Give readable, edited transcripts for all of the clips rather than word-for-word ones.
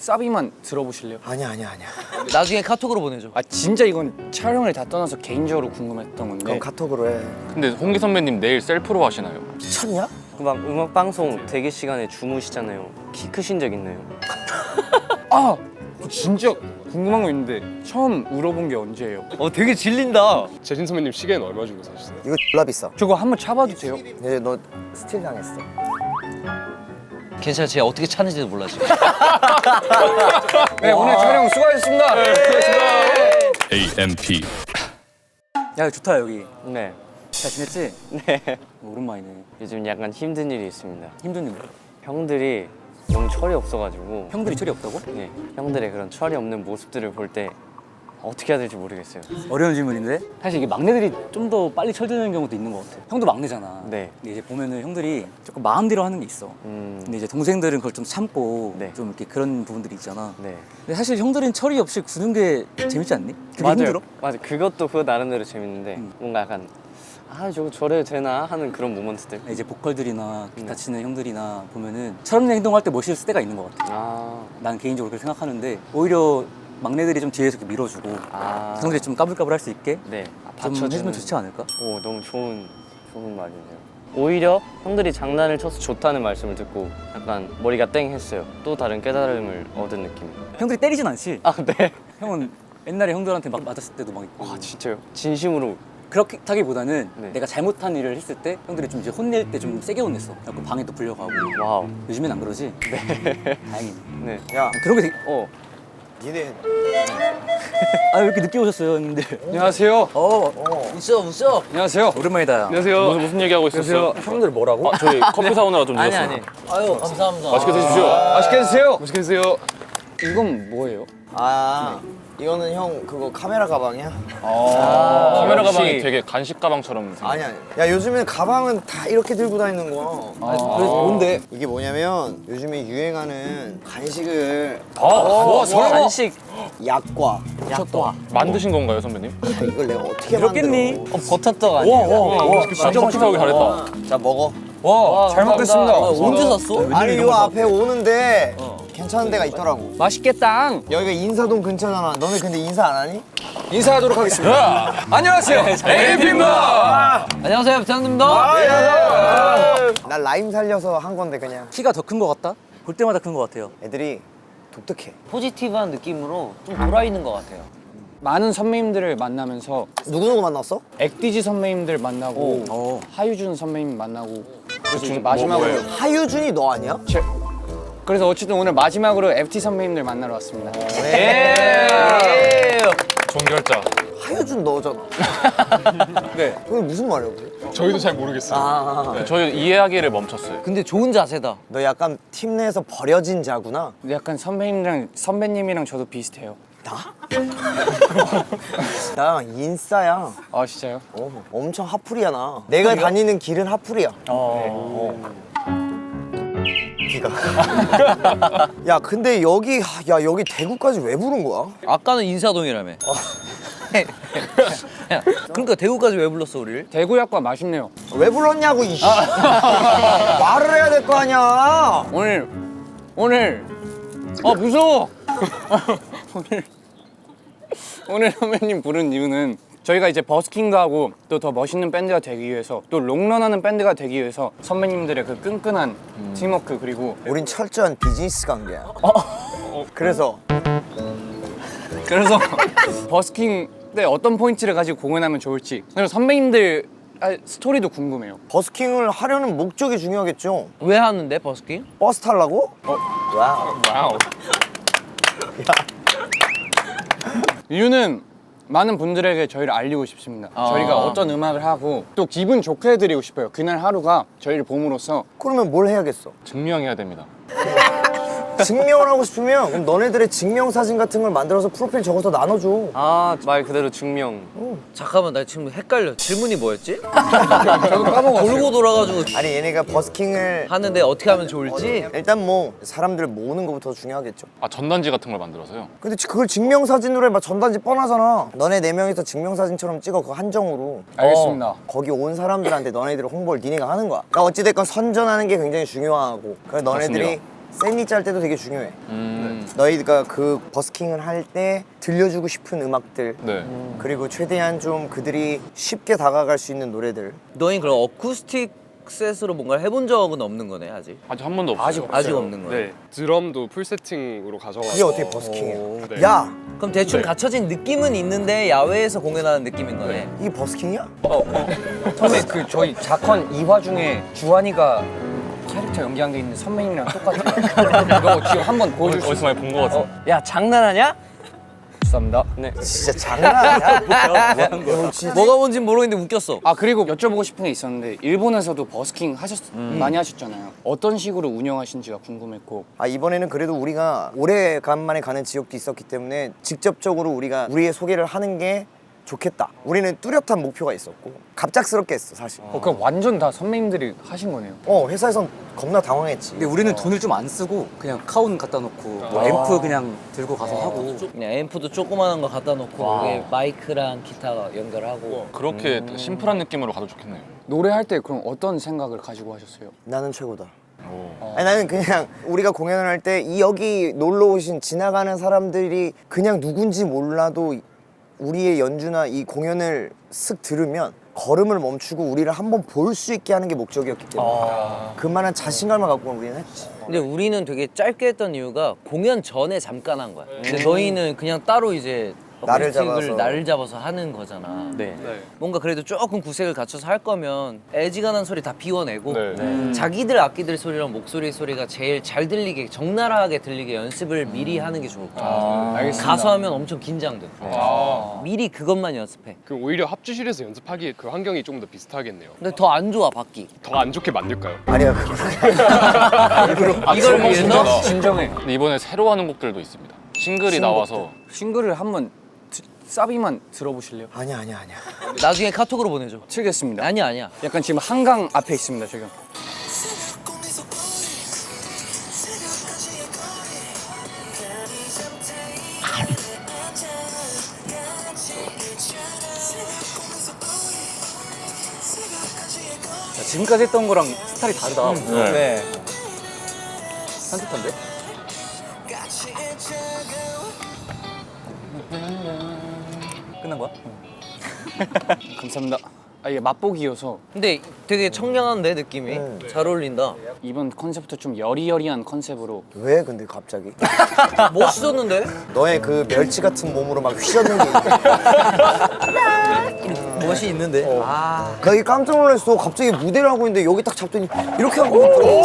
사비만 들어보실래요? 아니야. 나중에 카톡으로 보내줘. 아 진짜 이건 촬영을 다 떠나서 개인적으로 궁금했던 건데. 그럼 카톡으로 해. 근데 홍기 선배님 내일 셀프로 하시나요? 미쳤냐? 막 음악 방송 대기 시간에 주무시잖아요. 키 크신 적 있나요? 아 진짜 궁금한 거 있는데 처음 울어본 게 언제예요? 되게 질린다. 재진 선배님 시계는 얼마 주고 사셨어요? 이거 졸라 비싸. 저거 한번 차봐도 돼요? 이제 너 스틸 당했어. 괜찮아, 쟤 어떻게 찾는지도 몰라 지금. 네 오늘 촬영 수고하셨습니다. AMP. 야 좋다 여기. 네. 잘 지냈지? 네. 오랜만이네. 요즘 약간 힘든 일이 있습니다. 힘든 일. 형들이 너무 철이 없어가지고. 형들이 철이 없다고? 네. 형들의 그런 철이 없는 모습들을 볼 때 어떻게 해야 될지 모르겠어요. 어려운 질문인데 사실 이게 막내들이 좀 더 빨리 철드는 경우도 있는 것 같아. 형도 막내잖아. 네. 근데 이제 보면은 형들이 조금 마음대로 하는 게 있어. 근데 이제 동생들은 그걸 좀 참고 네. 좀 이렇게 그런 부분들이 있잖아. 네. 근데 사실 형들은 철이 없이 구는 게 재밌지 않니? 그게 힘들어? 맞아. 그것도 그거 나름대로 재밌는데 뭔가 약간 저거 저래도 되나 하는 그런 모먼트들. 이제 보컬들이나 기타 치는 형들이나 보면은 철없는 행동할 때 멋있을 때가 있는 것 같아. 난 개인적으로 그렇게 생각하는데 오히려 막내들이 좀 뒤에서 이렇게 밀어주고 형들이 좀 까불까불할 수 있게 네. 좀 해주면 좋지 않을까? 오, 너무 좋은 말이네요. 오히려 형들이 장난을 쳐서 좋다는 말씀을 듣고 약간 머리가 땡 했어요. 또 다른 깨달음을 얻은 느낌. 형들이 때리진 않지? 네. 형은 옛날에 형들한테 막 맞았을 때도 막 있고. 진짜요? 진심으로. 그렇다기보다는 네. 내가 잘못한 일을 했을 때 형들이 좀 이제 혼낼 때 좀 세게 혼냈어. 그래서 방에도 불려가고. 와우. 요즘엔 안 그러지? 네. 다행이네. 네. 야, 그런 게 되게... 니네 왜 이렇게 늦게 오셨어요, 형님들? 안녕하세요. 웃어. 안녕하세요. 오랜만이다. 안녕하세요. 무슨 얘기하고 있었어요? 형들 뭐라고? 저희 커피 사오느라 좀 늦었어요. 아유, 감사합니다. 맛있게 드십시오. 맛있게 드세요. 맛있게 드세요. 이건 뭐예요? 이거는 형 그거 카메라 가방이야? 카메라 역시. 가방이 되게 간식 가방처럼 생겼어요. 아니야. 야 요즘에 가방은 다 이렇게 들고 다니는 거야. 그래서 뭔데? 이게 뭐냐면 요즘에 유행하는 간식을 간식. 약과. 만드신 건가요, 선배님? 이걸 내가 어떻게 그렇겠니? 만들어? 버터떡 아니에요? 진짜 커피 사오기 잘했다. 자 먹어. 와, 잘 먹겠습니다. 언제 샀어? 아니 요 앞에 오는데 괜찮은 데가 있더라고. 맛있겠다. 여기가 인사동 근처잖아. 너네 근데 인사 안 하니? 인사하도록 하겠습니다. 안녕하세요. AP입니다. 안녕하세요, 부장님입니다. 나 라임 살려서 한 건데 그냥. 키가 더 큰 것 같다? 볼 때마다 큰 것 같아요. 애들이 독특해. 포지티브한 느낌으로 좀 돌아있는 것 같아요. 많은 선배님들을 만나면서 누구 만났어? 액디지 선배님들 만나고 하유준 선배님 만나고 그래서 이제 마지막으로 하유준이 너 아니야? 그래서 어쨌든 오늘 마지막으로 FT 선배님들 만나러 왔습니다. 종결자. 하유준 너잖아. 네. 그게 무슨 말이야 그게? 저희도 잘 모르겠어요. 저희 이해하기를 멈췄어요. 근데 좋은 자세다. 너 약간 팀 내에서 버려진 자구나. 근데 약간 선배님이랑 저도 비슷해요. 나 인싸야. 아 진짜요? 엄청 핫플이야 나. 내가 다니는 길은 핫플이야. 기가. 야 근데 여기 대구까지 왜 부른 거야? 아까는 인사동이라며. 야, 그러니까 대구까지 왜 불렀어 우리를? 대구 약과 맛있네요. 왜 불렀냐고 이씨. 말을 해야 될 거 아니야. 오늘 무서워. 오늘 선배님 부른 이유는 저희가 이제 버스킹도 하고 또 더 멋있는 밴드가 되기 위해서 또 롱런하는 밴드가 되기 위해서 선배님들의 그 끈끈한 팀워크 그리고 우린 철저한 비즈니스 관계야. 그래서 버스킹 때 어떤 포인트를 가지고 공연하면 좋을지 그리고 선배님들 스토리도 궁금해요. 버스킹을 하려는 목적이 중요하겠죠. 왜 하는데 버스킹? 버스 타려고? 와우. 이유는 많은 분들에게 저희를 알리고 싶습니다. 저희가 어떤 음악을 하고 또 기분 좋게 해드리고 싶어요. 그날 하루가 저희를 봄으로써. 그러면 뭘 해야겠어? 증명해야 됩니다. 증명을 하고 싶으면 그럼 너네들의 증명사진 같은 걸 만들어서 프로필 적어서 나눠줘. 말 그대로 증명. 잠깐만, 나 지금 헷갈려. 질문이 뭐였지? 저도 까먹었어요. 돌고 돌아가지고 아니 얘네가 버스킹을 하는데 어떻게 하면 좋을지? 일단 뭐 사람들 모으는 것부터 중요하겠죠. 전단지 같은 걸 만들어서요. 근데 그걸 증명사진으로 해봐. 전단지 뻔하잖아. 너네 4명이서 증명사진처럼 찍어 그거 한정으로. 알겠습니다. 거기 온 사람들한테 너네들 홍보를 니네가 하는 거야. 그러니까 어찌됐건 선전하는 게 굉장히 중요하고 그래서 너네들이 맞습니다. 샌리 짤 때도 되게 중요해. 너희가 그 버스킹을 할 때 들려주고 싶은 음악들 네. 그리고 최대한 좀 그들이 쉽게 다가갈 수 있는 노래들. 너희 그럼 어쿠스틱 셋으로 뭔가를 해본 적은 없는 거네 아직? 아직 한 번도 없어요. 아직 없는 거네. 네. 드럼도 풀 세팅으로 가져가서 그게 어떻게 버스킹이야? 네. 야! 그럼 대충 갖춰진 느낌은 있는데 야외에서 공연하는 느낌인 거네. 이게 버스킹이야? 선배 그 저희 자컨 2화 중에 주한이가 캐릭터 연기한 게 있는 선배님이랑 똑같아요. 이거 지금 한번 보여줄 수 어디서 많이 본 것 같은데. 야 장난하냐? 있습니다. 네. 진짜 장난 아니야? 뭐가 뭔지 모르겠는데 웃겼어. 아 그리고 여쭤보고 싶은 게 있었는데 일본에서도 버스킹 많이 하셨잖아요. 어떤 식으로 운영하신지가 궁금했고. 아 이번에는 그래도 우리가 오래간만에 가는 지역도 있었기 때문에 직접적으로 우리가 우리의 소개를 하는 게 좋겠다. 우리는 뚜렷한 목표가 있었고 갑작스럽게 했어 사실. 그럼 완전 다 선배님들이 하신 거네요. 회사에선 겁나 당황했지. 근데 우리는 돈을 좀 안 쓰고 그냥 카운 갖다 놓고 뭐 앰프 그냥 들고 가서 하고. 그냥 앰프도 조그만한 거 갖다 놓고 거기에 마이크랑 기타 연결하고. 그렇게 되게 심플한 느낌으로 가도 좋겠네요. 노래할 때 그럼 어떤 생각을 가지고 하셨어요? 나는 최고다. 오. 아니, 나는 그냥 우리가 공연을 할 때 여기 놀러 오신 지나가는 사람들이 그냥 누군지 몰라도 우리의 연주나 이 공연을 쓱 들으면 걸음을 멈추고 우리를 한번 볼 수 있게 하는 게 목적이었기 때문에 그만한 자신감을 갖고 우리는 했지. 근데 우리는 되게 짧게 했던 이유가 공연 전에 잠깐 한 거야. 근데 너희는 그냥 따로 이제 날을 어쿠스틱을 잡아서. 날을 잡아서 하는 거잖아. 네. 뭔가 그래도 조금 구색을 갖춰서 할 거면 애지간한 소리 다 비워내고 네. 자기들 악기들 소리랑 목소리 소리가 제일 잘 들리게 적나라하게 들리게 연습을 미리 하는 게 좋을 것 같아. 알겠습니다. 가서 하면 엄청 긴장돼. 미리 그것만 연습해. 그 오히려 합주실에서 연습하기에 그 환경이 좀 더 비슷하겠네요. 근데 더 안 좋아 바뀌. 더 안 좋게 만들까요? 아니야 이걸 위해서 진정해. 근데 이번에 새로 하는 곡들도 있습니다. 싱글이 나와서 싱글을 한번 사비만 들어보실래요? 아니야. 나중에 카톡으로 보내줘. 치겠습니다. 아니야. 약간 지금 한강 앞에 있습니다 지금. 야, 지금까지 했던 거랑 스타일이 다르다. 네. 산뜻한데? 끝난 거야? 감사합니다. 아 이게 맛보기여서 근데 되게 청량한데 느낌이 잘 어울린다. 이번 컨셉부터 좀 여리여리한 컨셉으로. 왜 근데 갑자기? 멋있었는데? 너의 그 멸치 같은 몸으로 막 휘젓는 게 멋이 있는데. 아. 나 이게 깜짝 놀랐어. 갑자기 무대를 하고 있는데 여기 딱 잡더니 이렇게 하고 있더라고.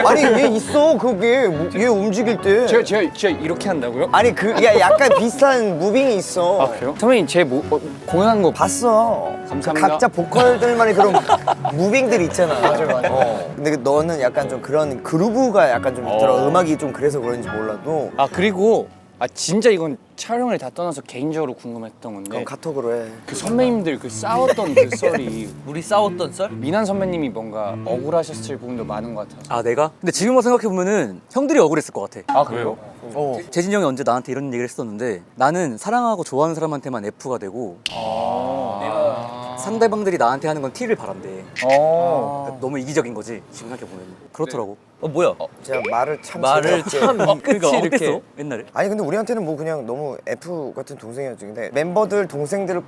아니 얘 있어 그게 얘 움직일 때. 제가 이렇게 한다고요? 아니 야 약간 비슷한 무빙이 있어. 아 그래요? 선배님 제 공연한 거 봤어. 감사합니다. 각자 보컬들만의 그런 무빙들이 있잖아. 맞아. 근데 너는 약간 좀 그런 그루브가 약간 좀 있더라. 음악이 좀 그래서 그런지 몰라도. 아 그리고 진짜 이건 촬영을 다 떠나서 개인적으로 궁금했던 건데 그럼 카톡으로 해. 그 선배님들 그 싸웠던 그 썰이 우리 싸웠던 썰? 미난 선배님이 뭔가 억울하셨을 부분도 많은 것 같아서. 아 내가? 근데 지금 와서 생각해보면은 형들이 억울했을 것 같아. 아 그래요? 재진이 형이 언제 나한테 이런 얘기를 했었는데 나는 사랑하고 좋아하는 사람한테만 F가 되고 상대방들이 나한테 하는 건 T를 바란대. 너무 이기적인 거지 지금 생각해보면. 그렇더라고. 뭐야? 제가 말을 참 말을 잘했지. 참 끝이 그러니까 이렇게. 어땠어? 옛날에? 아니 근데 우리한테는 뭐 그냥 너무 F 같은 동생이었지. 근데 멤버들 동생들을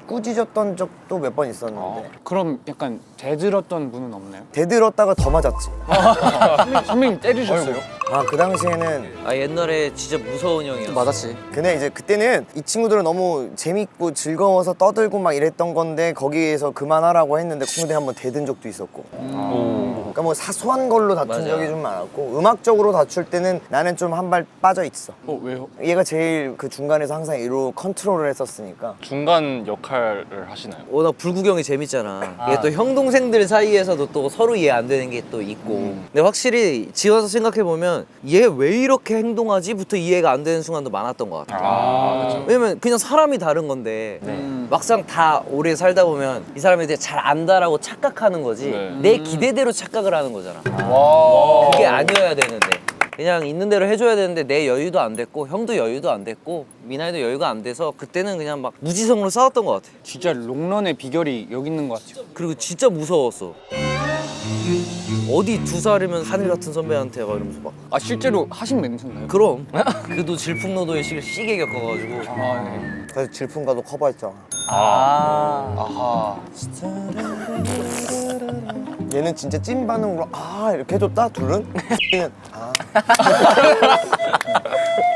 꾸짖었던 적도 몇 번 있었는데 그럼 약간 대들었던 분은 없나요? 대들었다가 더 맞았지. 선배님 때리셨어요? 아 그 당시에는 아 옛날에 진짜 무서운 형이었어. 맞았지. 근데 이제 그때는 이 친구들은 너무 재밌고 즐거워서 떠들고 막 이랬던 건데 거기에서 그만하라고 했는데 친구들이 한번 대든 적도 있었고. 그러니까 뭐 사소한 걸로 다툰 맞아. 적이 좀 많았고 음악적으로 다툴 때는 나는 좀 한 발 빠져 있어. 왜요? 얘가 제일 그 중간에서 항상 이로 컨트롤을 했었으니까. 중간 역할을 하시나요? 워낙 불구경이 재밌잖아. 이게 또 형 동생들 사이에서도 또 서로 이해 안 되는 게 또 있고. 근데 확실히 지어서 생각해 보면 얘 왜 이렇게 행동하지?부터 이해가 안 되는 순간도 많았던 것 같아. 왜냐면 그냥 사람이 다른 건데 막상 다 오래 살다 보면 이 사람에 대해 잘 안다라고 착각하는 거지. 네. 내 기대대로 착각을 하는 거잖아. 그게 아니어야 되는데. 그냥 있는 대로 해줘야 되는데 내 여유도 안 됐고 형도 여유도 안 됐고 미나이도 여유가 안 돼서 그때는 그냥 막 무지성으로 싸웠던 것 같아. 진짜 롱런의 비결이 여기 있는 것 같아요. 그리고 진짜 무서웠어. 어디 2살이면 하늘 같은 선배한테 막 이러면서 막 아 실제로 하신 멘트인가요? 그럼 그도 질풍노도의 시기를 시게 겪어가지고 아 네. 그래서 질풍가도 커버했잖아. 아하. 얘는 진짜 찐 반응으로 아 이렇게 해줬다 둘은. 얘는 아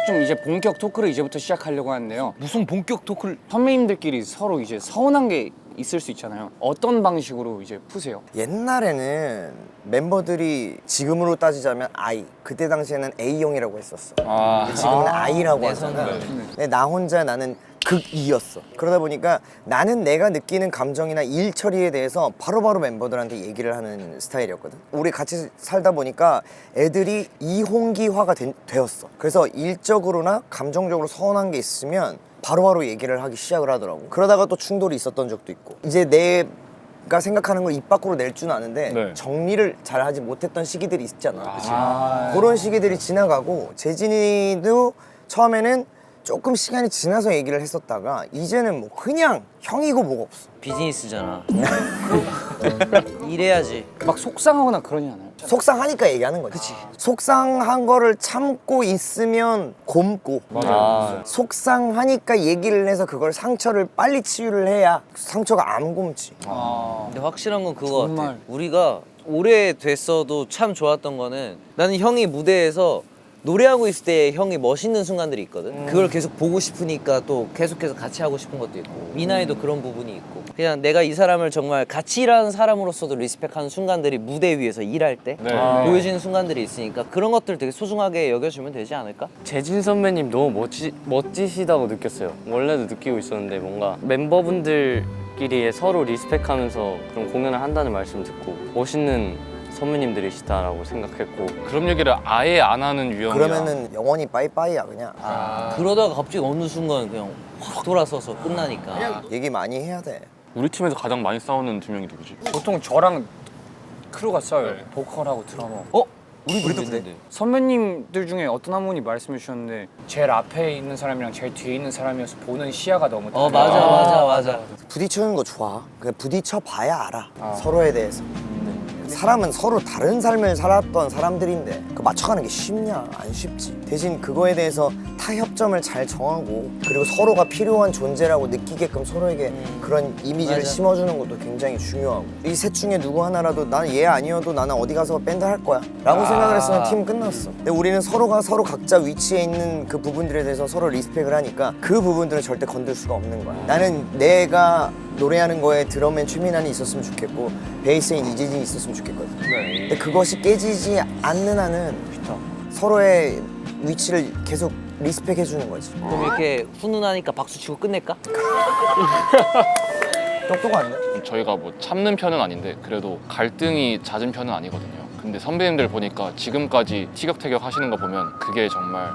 좀 이제 본격 토크를 이제부터 시작하려고 하는데요. 무슨 본격 토크를 선배님들끼리 서로 이제 서운한 게 있을 수 있잖아요. 어떤 방식으로 이제 푸세요? 옛날에는 멤버들이 지금으로 따지자면 I 그때 당시에는 A형이라고 했었어. 아, 지금은 I라고 내 하잖아. 선배. 근데 나 혼자 나는 극 E였어. 그러다 보니까 나는 내가 느끼는 감정이나 일 처리에 대해서 바로바로 멤버들한테 얘기를 하는 스타일이었거든. 우리 같이 살다 보니까 애들이 이홍기화가 되었어. 그래서 일적으로나 감정적으로 서운한 게 있으면 바로바로 얘기를 하기 시작을 하더라고. 그러다가 또 충돌이 있었던 적도 있고. 이제 내가 생각하는 걸 입 밖으로 낼 줄 아는데 네. 정리를 잘 하지 못했던 시기들이 있잖아. 그런 시기들이 지나가고 재진이도 처음에는 조금 시간이 지나서 얘기를 했었다가 이제는 뭐 그냥 형이고 뭐가 없어. 비즈니스잖아. 일해야지. 막 속상하거나 그러지 않아요? 속상하니까 얘기하는 거지. 속상한 거를 참고 있으면 곰고 속상하니까 얘기를 해서 그걸 상처를 빨리 치유를 해야 상처가 안 곰지. 근데 확실한 건 그거 같아. 정말. 우리가 오래됐어도 참 좋았던 거는 나는 형이 무대에서 노래하고 있을 때 형이 멋있는 순간들이 있거든. 그걸 계속 보고 싶으니까 또 계속해서 같이 하고 싶은 것도 있고 미나이도 그런 부분이 있고 그냥 내가 이 사람을 정말 같이 일하는 사람으로서도 리스펙하는 순간들이 무대 위에서 일할 때 네. 보여지는 순간들이 있으니까 그런 것들 되게 소중하게 여겨주면 되지 않을까? 재진 선배님 너무 멋지시다고 느꼈어요. 원래도 느끼고 있었는데 뭔가 멤버분들끼리 서로 리스펙하면서 그런 공연을 한다는 말씀 듣고 멋있는 선배님들이시다라고 생각했고 그런 얘기를 아예 안 하는 유형이야. 그러면은 영원히 빠이빠이야 그냥. 그러다가 갑자기 어느 순간 그냥 확 돌아서서 끝나니까 얘기 많이 해야 돼. 우리 팀에서 가장 많이 싸우는 두 명이 누구지? 보통 저랑 크루가 써요. 보컬하고 드러머. 우리도 그런데 선배님들 중에 어떤 한 분이 말씀해 주셨는데 제일 앞에 있는 사람이랑 제일 뒤에 있는 사람이어서 보는 시야가 너무 달라요. 맞아 부딪히는 거 좋아. 그냥 부딪혀 봐야 알아. 서로에 대해서. 사람은 서로 다른 삶을 살았던 사람들인데 그 맞춰가는 게 쉽냐? 안 쉽지. 대신 그거에 대해서 타협점을 잘 정하고 그리고 서로가 필요한 존재라고 느끼게끔 서로에게 그런 이미지를 맞아. 심어주는 것도 굉장히 중요하고 이 셋 중에 누구 하나라도 나는 얘 아니어도 나는 어디 가서 밴드 할 거야 라고 생각을 했으면 팀 끝났어. 근데 우리는 서로가 서로 각자 위치에 있는 그 부분들에 대해서 서로 리스펙을 하니까 그 부분들은 절대 건들 수가 없는 거야. 나는 내가 노래하는 거에 드럼엔 최민환이 있었으면 좋겠고 베이스엔 이재진이 있었으면 좋겠거든. 근데 그것이 깨지지 않는 한은 서로의 위치를 계속 리스펙해 주는 거지. 그럼 이렇게 훈훈하니까 박수 치고 끝낼까? 똑똑한데? 저희가 뭐 참는 편은 아닌데 그래도 갈등이 잦은 편은 아니거든요. 근데 선배님들 보니까 지금까지 티격태격 하시는 거 보면 그게 정말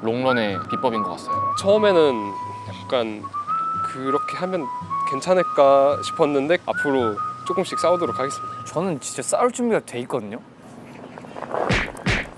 롱런의 비법인 것 같아요. 처음에는 약간 그렇게 하면 괜찮을까 싶었는데 앞으로 조금씩 싸우도록 하겠습니다. 저는 진짜 싸울 준비가 돼 있거든요.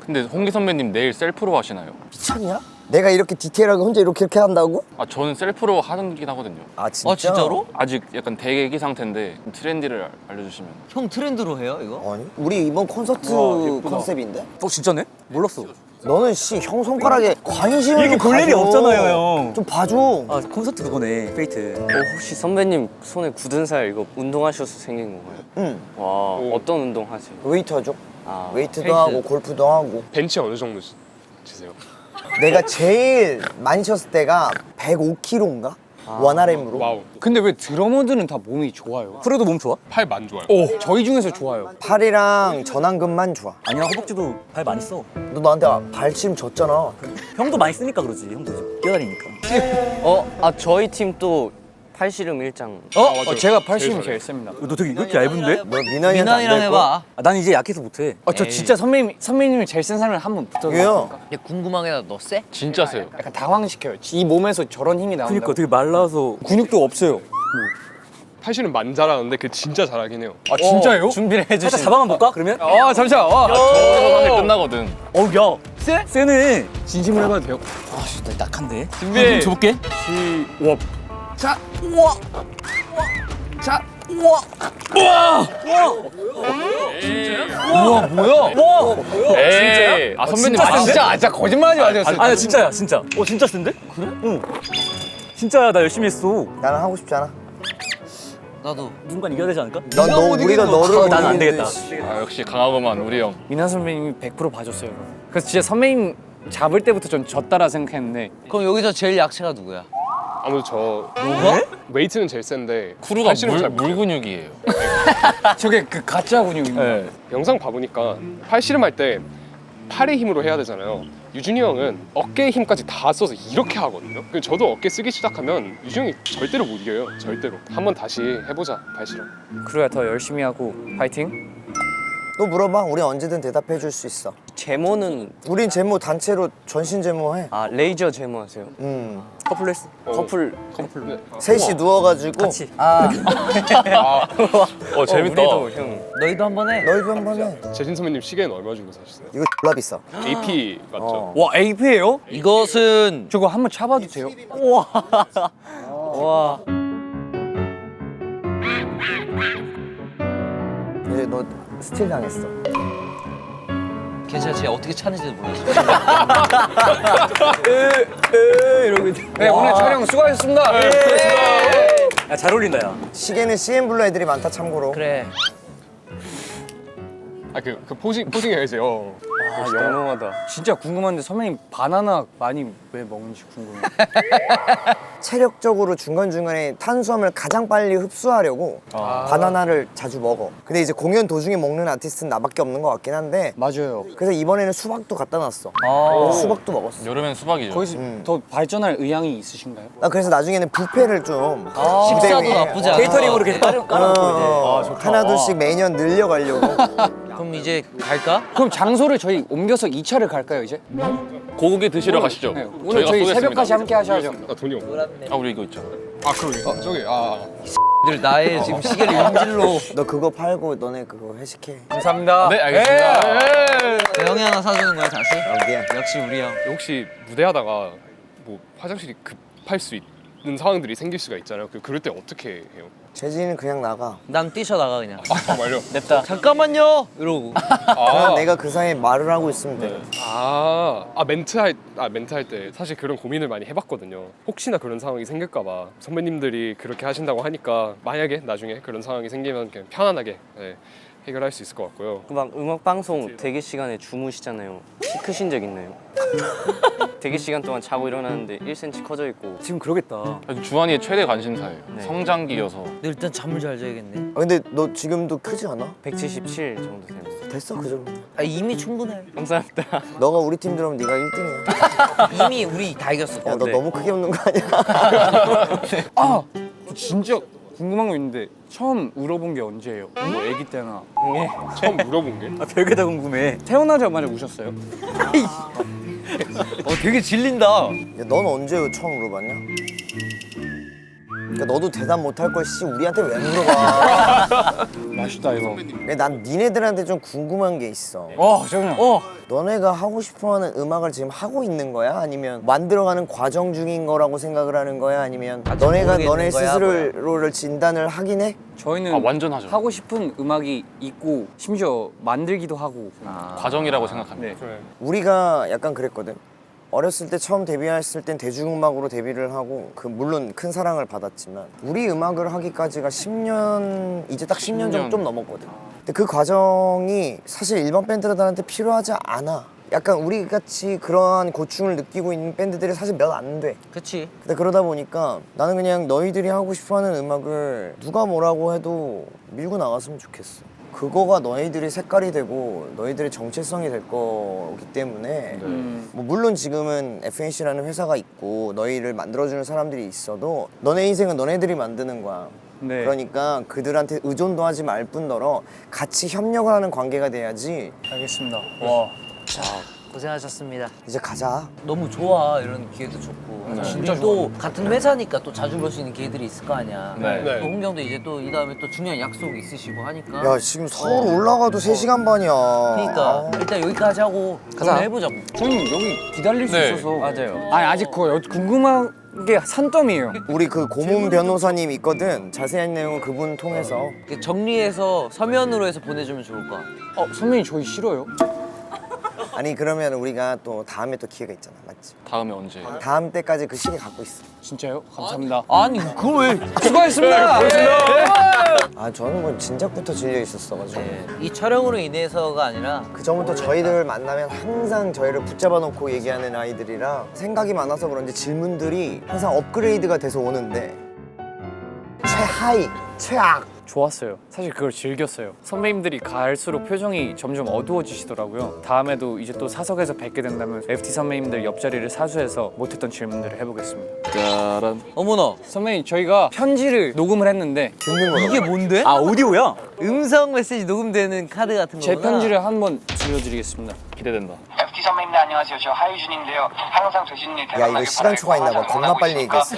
근데 홍기 선배님 내일 셀프로 하시나요? 미쳤냐? 내가 이렇게 디테일하게 혼자 이렇게 한다고? 아 저는 셀프로 하긴 하거든요. 아 진짜? 아 진짜로? 아직 약간 대기 상태인데 트렌디를 알려주시면. 형 트렌드로 해요 이거? 아니 우리 이번 콘서트 컨셉인데? 진짜네? 몰랐어. 너는 씨 형 손가락에 관심을 이렇게 좀 볼 일이 가져. 없잖아요, 형. 좀 봐줘. 아 콘서트 그거네, 페이트. 혹시 선배님 손에 굳은 살 이거 운동하셔서 생긴 건가요? 응. 와 어떤 운동 하세요? 웨이트 하죠. 아, 웨이트도 헬스. 하고 골프도 하고. 벤치 어느 정도 치세요? 내가 제일 많이 쳤을 때가 105kg인가? 원RM으로. 와우. 근데 왜 드러머들은 다 몸이 좋아요? 프로도 몸 좋아? 팔만 좋아요. 저희 중에서 좋아요. 팔이랑 전완근만 좋아. 아니야, 허벅지도 발 많이 써. 너 나한테 발침 줬잖아. 형도 많이 쓰니까 그러지, 형도 뛰어다니니까. 저희 팀 또 팔씨름 일장. 제가 팔심이 제일 셉니다. 너 되게 이렇게 얇은데? 뭐 민환이한테 미나이랑 안 될 거? 해봐. 아, 난 이제 약해서 못해. 저 진짜 선배님이 제일 센 사람을 한번 붙어도 왜요? 근데 궁금하게 너 쎄? 진짜 세요. 약간 당황시켜요. 이 몸에서 저런 힘이 나온다. 그니까 되게 말라서. 근육도 없어요. 팔씨름 만 잘하는데 그 진짜 잘하긴 해요. 아 진짜예요? 준비를 살짝 해주신. 잡아만 볼까, 그러면? 잠시만. 저기서 사실 끝나거든. 어우, 야. 쎄? 쎄네. 진심으로 해봐도 돼요? 아, 씨, 나 약한데. 준비. 줘볼게. 자, 우와. 자, 에이, 아 선배님 진짜 거짓말하지 마세요. 아니 진짜야 진짜. 진짜 센데? 그래? 응. 진짜야 나 열심히 했어. 나는 하고 싶지 않아. 나도. 누군가 이겨야 되지 않을까? 우리가 너를 나는 안 못 되겠다. 이기는데, 씨. 아, 역시 강하구만 우리 형. 민하 선배님이 100% 봐줬어요. 그래서 진짜 선배님 잡을 때부터 전 졌다라 생각했는데 그럼 여기서 제일 약체가 누구야? 아무래도 저 너가? 웨이트는 제일 센데 크루가 팔씨름 잘 물 근육이에요. 저게 그 가짜 근육입니다. 네. 영상 봐보니까 팔씨름 할 때 팔의 힘으로 해야 되잖아요. 유준이 형은 어깨의 힘까지 다 써서 이렇게 하거든요. 그래서 저도 어깨 쓰기 시작하면 유준이 형이 절대로 못 이겨요. 절대로. 한번 다시 해보자 팔씨름. 그래야 더 열심히 하고 파이팅. 너 물어봐. 우리 언제든 대답해 줄 수 있어. 제모는 우린 제모 단체로 전신 제모 해. 아 레이저 제모 하세요? 커플로 했어. 커플 네. 셋이 누워가지고 같이. 재밌다. 우리도 형 너희도 한번 해. 너희도 한번 해. 재진 선배님 시계는 얼마 주고 사셨어요? 이거 졸라 비싸. AP 맞죠? 와 AP예요? 이것은 저거 한번 잡아도 돼요? 와 이제 너 스틸 당했어. 괜찮아. 쟤 어떻게 차는지도 몰랐어. 네 오늘 촬영 수고하셨습니다. 야, 잘 어울린다 야. 시계는 CN블루 애들이 많다 참고로. 그래. 그 포징 해야죠. 아, 영롱하다. 진짜 궁금한데 선배님 바나나 많이 왜 먹는지 궁금해요. 체력적으로 중간중간에 탄수화물을 가장 빨리 흡수하려고 바나나를 자주 먹어. 근데 이제 공연 도중에 먹는 아티스트는 나밖에 없는 것 같긴 한데 맞아요. 그래서 이번에는 수박도 갖다 놨어. 수박도 먹었어. 여름엔 수박이죠. 거기서 더 발전할 의향이 있으신가요? 나 그래서 나중에는 뷔페를 좀 식사도 기대해. 나쁘지 않아. 케이터링으로 이렇게 깔아놓고 이제. 하나둘씩 매년 늘려가려고. 그럼 이제 갈까? 그럼 장소를 저희 옮겨서 2차를 갈까요 이제? 고기 드시러 가시죠. 네, 오늘 저희 쏘겠습니다. 새벽까지 함께 하셔야죠. 나 돈이 없네. 아 우리 이거 있잖아. 그러게. 저기 들 나의 지금 시계를 인질로. 너 그거 팔고 너네 그거 회식해. 감사합니다. 네 알겠습니다. 형이 하나 사주는 거야 다시? 미안. 역시 우리 형. 혹시 무대하다가 뭐 화장실이 급할 수 있는 상황들이 생길 수가 있잖아요. 그럴 때 어떻게 해요? 재진이는 그냥 나가. 난 뛰쳐나가 그냥. 정말요? 냅다. 잠깐만요. 이러고. 그냥 내가 그 사이에 말을 하고 있으면 돼. 멘트 할 때 사실 그런 고민을 많이 해봤거든요. 혹시나 그런 상황이 생길까봐 선배님들이 그렇게 하신다고 하니까 만약에 나중에 그런 상황이 생기면 그냥 편안하게 해결할 수 있을 것 같고요. 막 음악 방송 대기 시간에 주무시잖아요. 키 크신 적 있나요? 대기 시간 동안 자고 일어나는데 1cm 커져 있고. 지금 그러겠다. 주한이의 최대 관심사예요. 성장기여서. 너 일단 잠을 잘 자야겠네. 근데 너 지금도 크지 않아? 177 정도 되는. 됐어 그 정도. 아 이미 충분해. 감사합니다. 너가 우리 팀 들어오면 네가 1등이야. 이미 우리 다 이겼어. 야, 너 네. 너무 크게 웃는 거 아니야? 저 진짜 궁금한 거 있는데 처음 울어본 게 언제예요? 뭐 아기 때나 처음 물어본 게 별게 다 궁금해. 태어나자마자 우셨어요? 되게 질린다. 야, 넌 언제 처음 물어봤냐? 그러니까 너도 대답 못할 걸 씨 우리한테 왜 물어봐? 맛있다 이거. 근데 난 니네들한테 좀 궁금한 게 있어. 잠깐만요. 너네가 하고 싶어하는 음악을 지금 하고 있는 거야? 아니면 만들어가는 과정 중인 거라고 생각을 하는 거야? 아니면 너네가 모르겠는 너네 거야, 스스로를 진단을 하긴 해? 저희는 완전 하죠. 하고 싶은 음악이 있고 심지어 만들기도 하고. 과정이라고 생각합니다. 네. 우리가 약간 그랬거든. 어렸을 때 처음 데뷔했을 땐 대중음악으로 데뷔를 하고 물론 큰 사랑을 받았지만 우리 음악을 하기까지가 10년 이제 딱 10년 정도 좀 넘었거든. 근데 그 과정이 사실 일반 밴드들한테 필요하지 않아. 약간 우리 같이 그러한 고충을 느끼고 있는 밴드들이 사실 몇 안 돼. 그치. 근데 그러다 보니까 나는 그냥 너희들이 하고 싶어하는 음악을 누가 뭐라고 해도 밀고 나갔으면 좋겠어. 그거가 너희들이 색깔이 되고 너희들의 정체성이 될 거기 때문에 뭐 물론 지금은 FNC라는 회사가 있고 너희를 만들어주는 사람들이 있어도 너네 인생은 너네들이 만드는 거야. 네. 그러니까 그들한테 의존도 하지 말 뿐더러 같이 협력을 하는 관계가 돼야지. 알겠습니다. 와. 고생하셨습니다. 이제 가자. 너무 좋아 이런 기회도 좋고. 진짜 우리 또 같은 회사니까 또 자주 볼 수 있는 기회들이 있을 거 아니야. 네. 네. 또 홍경도 이제 또 이 다음에 또 중요한 약속 있으시고 하니까. 야 지금 서울 올라가도 3시간 반이야. 그러니까 일단 여기까지 하고 가자. 해보자고. 저는 여기 기다릴 수 네. 있어서. 맞아요. 아니 아직 그거 궁금한 이게 산더미예요. 우리 그 고문 변호사님 있거든. 자세한 내용은 그분 통해서. 정리해서 서면으로 해서 보내주면 좋을 것 같아. 선배님 저희 싫어요? 아니 그러면 우리가 또 다음에 또 기회가 있잖아, 맞지? 다음에 언제? 다음 때까지 그 시계 갖고 있어. 진짜요? 감사합니다. 아니 그걸 왜? 수고하셨습니다. 아 저는 뭐 진작부터 질려 있었어가지고. 이 촬영으로 인해서가 아니라 그 전부터 저희들 만나면 항상 저희를 붙잡아 놓고 얘기하는 아이들이라 생각이 많아서 그런지 질문들이 항상 업그레이드가 돼서 오는데 최하위, 최악. 좋았어요. 사실 그걸 즐겼어요. 선배님들이 갈수록 표정이 점점 어두워지시더라고요. 다음에도 이제 또 사석에서 뵙게 된다면 FT 선배님들 옆자리를 사수해서 못했던 질문들을 해보겠습니다. 짜란. 어머나 선배님 저희가 편지를 녹음을 했는데 듣는 거라고. 이게 뭔데? 아 오디오야? 음성 메시지 녹음되는 카드 같은 제 거구나. 편지를 한번 들려드리겠습니다. 기대된다. FT 선배님들 안녕하세요. 저 하유준인데요. 항상 되신 일 야, 이거 시간 초과 있나 봐. 겁나 빨리 얘기했어.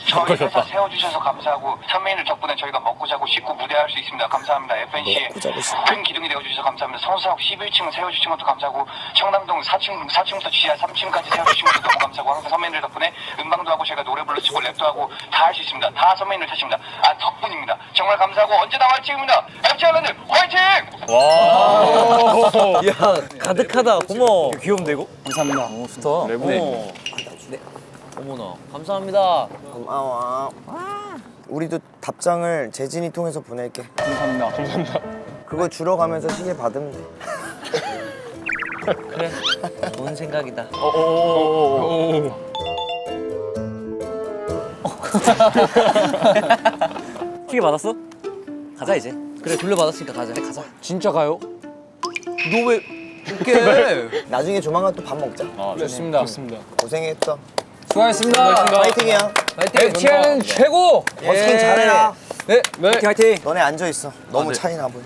저희 회사 세워주셔서 감사하고 선배님들 덕분에 저희가 먹고 자고 씻고 무대할 수 있습니다. 감사합니다. FNC의 먹고 자고 씻고. 큰 기둥이 되어주셔서 감사합니다. 성수역 11층 세워주신 것도 감사하고 청담동 4층부터 지하 3층까지 세워주신 것도 너무 감사하고 항상 선배님들 덕분에 음방도 하고 저희가 노래 불러주고 랩도 하고 다 할 수 있습니다. 다 선배님들 탓입니다. 덕분입니다. 정말 감사하고 언제나 화이팅입니다. FT 아일랜드 화이팅! 야 가득하다. 고마워. 귀여운데 이거? 감사합니다. 오 좋다. 네. 어머나 감사합니다. 고마워. 우리도 답장을 재진이 통해서 보낼게. 감사합니다. 그거 주러 가면서 시계 받으면 돼. 그래 좋은 생각이다. 시계 받았어? 가자 이제. 그래 돌려받았으니까 가자. 그래, 가자. 진짜 가요? 너 왜 이렇게? 나중에 조만간 또 밥 먹자. 좋습니다. 고생했어. 수고하셨습니다. 파이팅이야. FT 아일랜드 최고! 버스킹 잘해라. 네. 화이팅 화이팅. 너네 앉아 있어. 너무 차이 나 보여.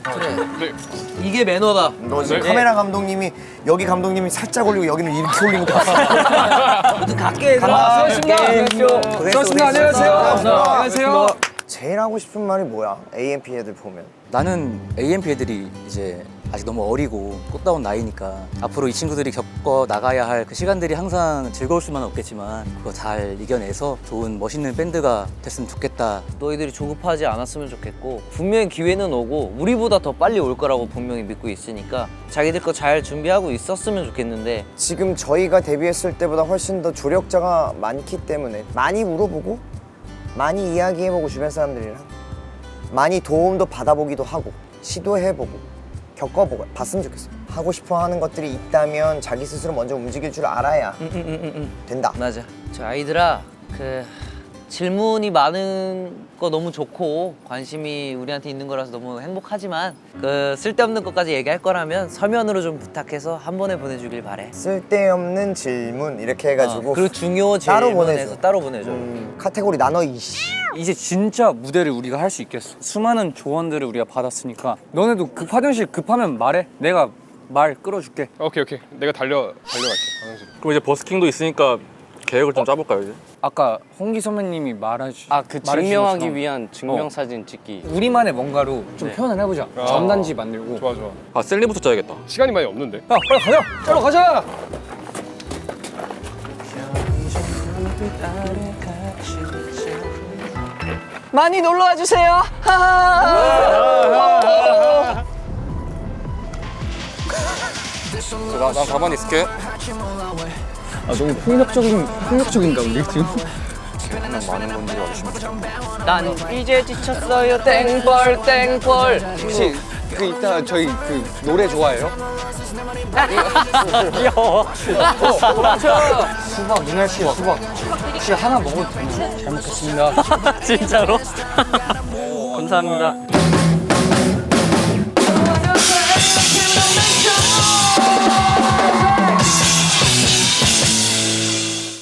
이게 매너다. 너 지금 카메라 감독님이 여기 감독님이 살짝 올리고 여기는 이렇게 올린 거 봤어. 모두 갈게 얘들아. 수고하셨습니다. 수고하셨습니다. 안녕하세요. 안녕하세요. 제일 하고 싶은 말이 뭐야? AMP 애들 보면. 나는 AMP 애들이 이제 아직 너무 어리고 꽃다운 나이니까 앞으로 이 친구들이 겪어 나가야 할 그 시간들이 항상 즐거울 수만은 없겠지만 그거 잘 이겨내서 좋은 멋있는 밴드가 됐으면 좋겠다. 너희들이 조급하지 않았으면 좋겠고 분명히 기회는 오고 우리보다 더 빨리 올 거라고 분명히 믿고 있으니까 자기들 거 잘 준비하고 있었으면 좋겠는데 지금 저희가 데뷔했을 때보다 훨씬 더 조력자가 많기 때문에 많이 물어보고 많이 이야기해보고 주변 사람들이랑 많이 도움도 받아보기도 하고 시도해보고 겪어보고 봤으면 좋겠어. 하고 싶어 하는 것들이 있다면 자기 스스로 먼저 움직일 줄 알아야 된다. 맞아. 저 아이들아 그 질문이 많은 거 너무 좋고 관심이 우리한테 있는 거라서 너무 행복하지만 그 쓸데없는 것까지 얘기할 거라면 서면으로 좀 부탁해서 한 번에 보내주길 바래. 쓸데없는 질문 이렇게 해가지고 그리고 중요 따로 질문에서 보내줘. 따로 보내줘. 카테고리 나눠 이씨. 이제 진짜 무대를 우리가 할 수 있겠어. 수많은 조언들을 우리가 받았으니까 너네도 화장실 급하면 말해. 내가 말 끌어줄게. 오케이. 내가 달려갈게. 화장실. 그럼 이제 버스킹도 있으니까 계획을 좀 짜볼까요 이제? 아까 홍기 선배님이 말해주신 그 증명하기 위한 증명사진 찍기. 우리만의 뭔가로 좀 표현을 해보자. 전단지 만들고. 좋아. 아 셀리부터 짜야겠다. 시간이 많이 없는데. 야 빨리 가자. 빨리 가자. 많이 놀러 와 주세요. 나 가만히 있을게. 너무 폭력적인가 우리 지금? 많은 건지 아시면 난 이제 지쳤어요. 땡벌. 혹시 그 이따 저희 그 노래 좋아해요? 귀여워. 수박 이날 씨 수박 혹시 하나 먹어도 되나요? 잘 먹겠습니다. 진짜로? 감사합니다.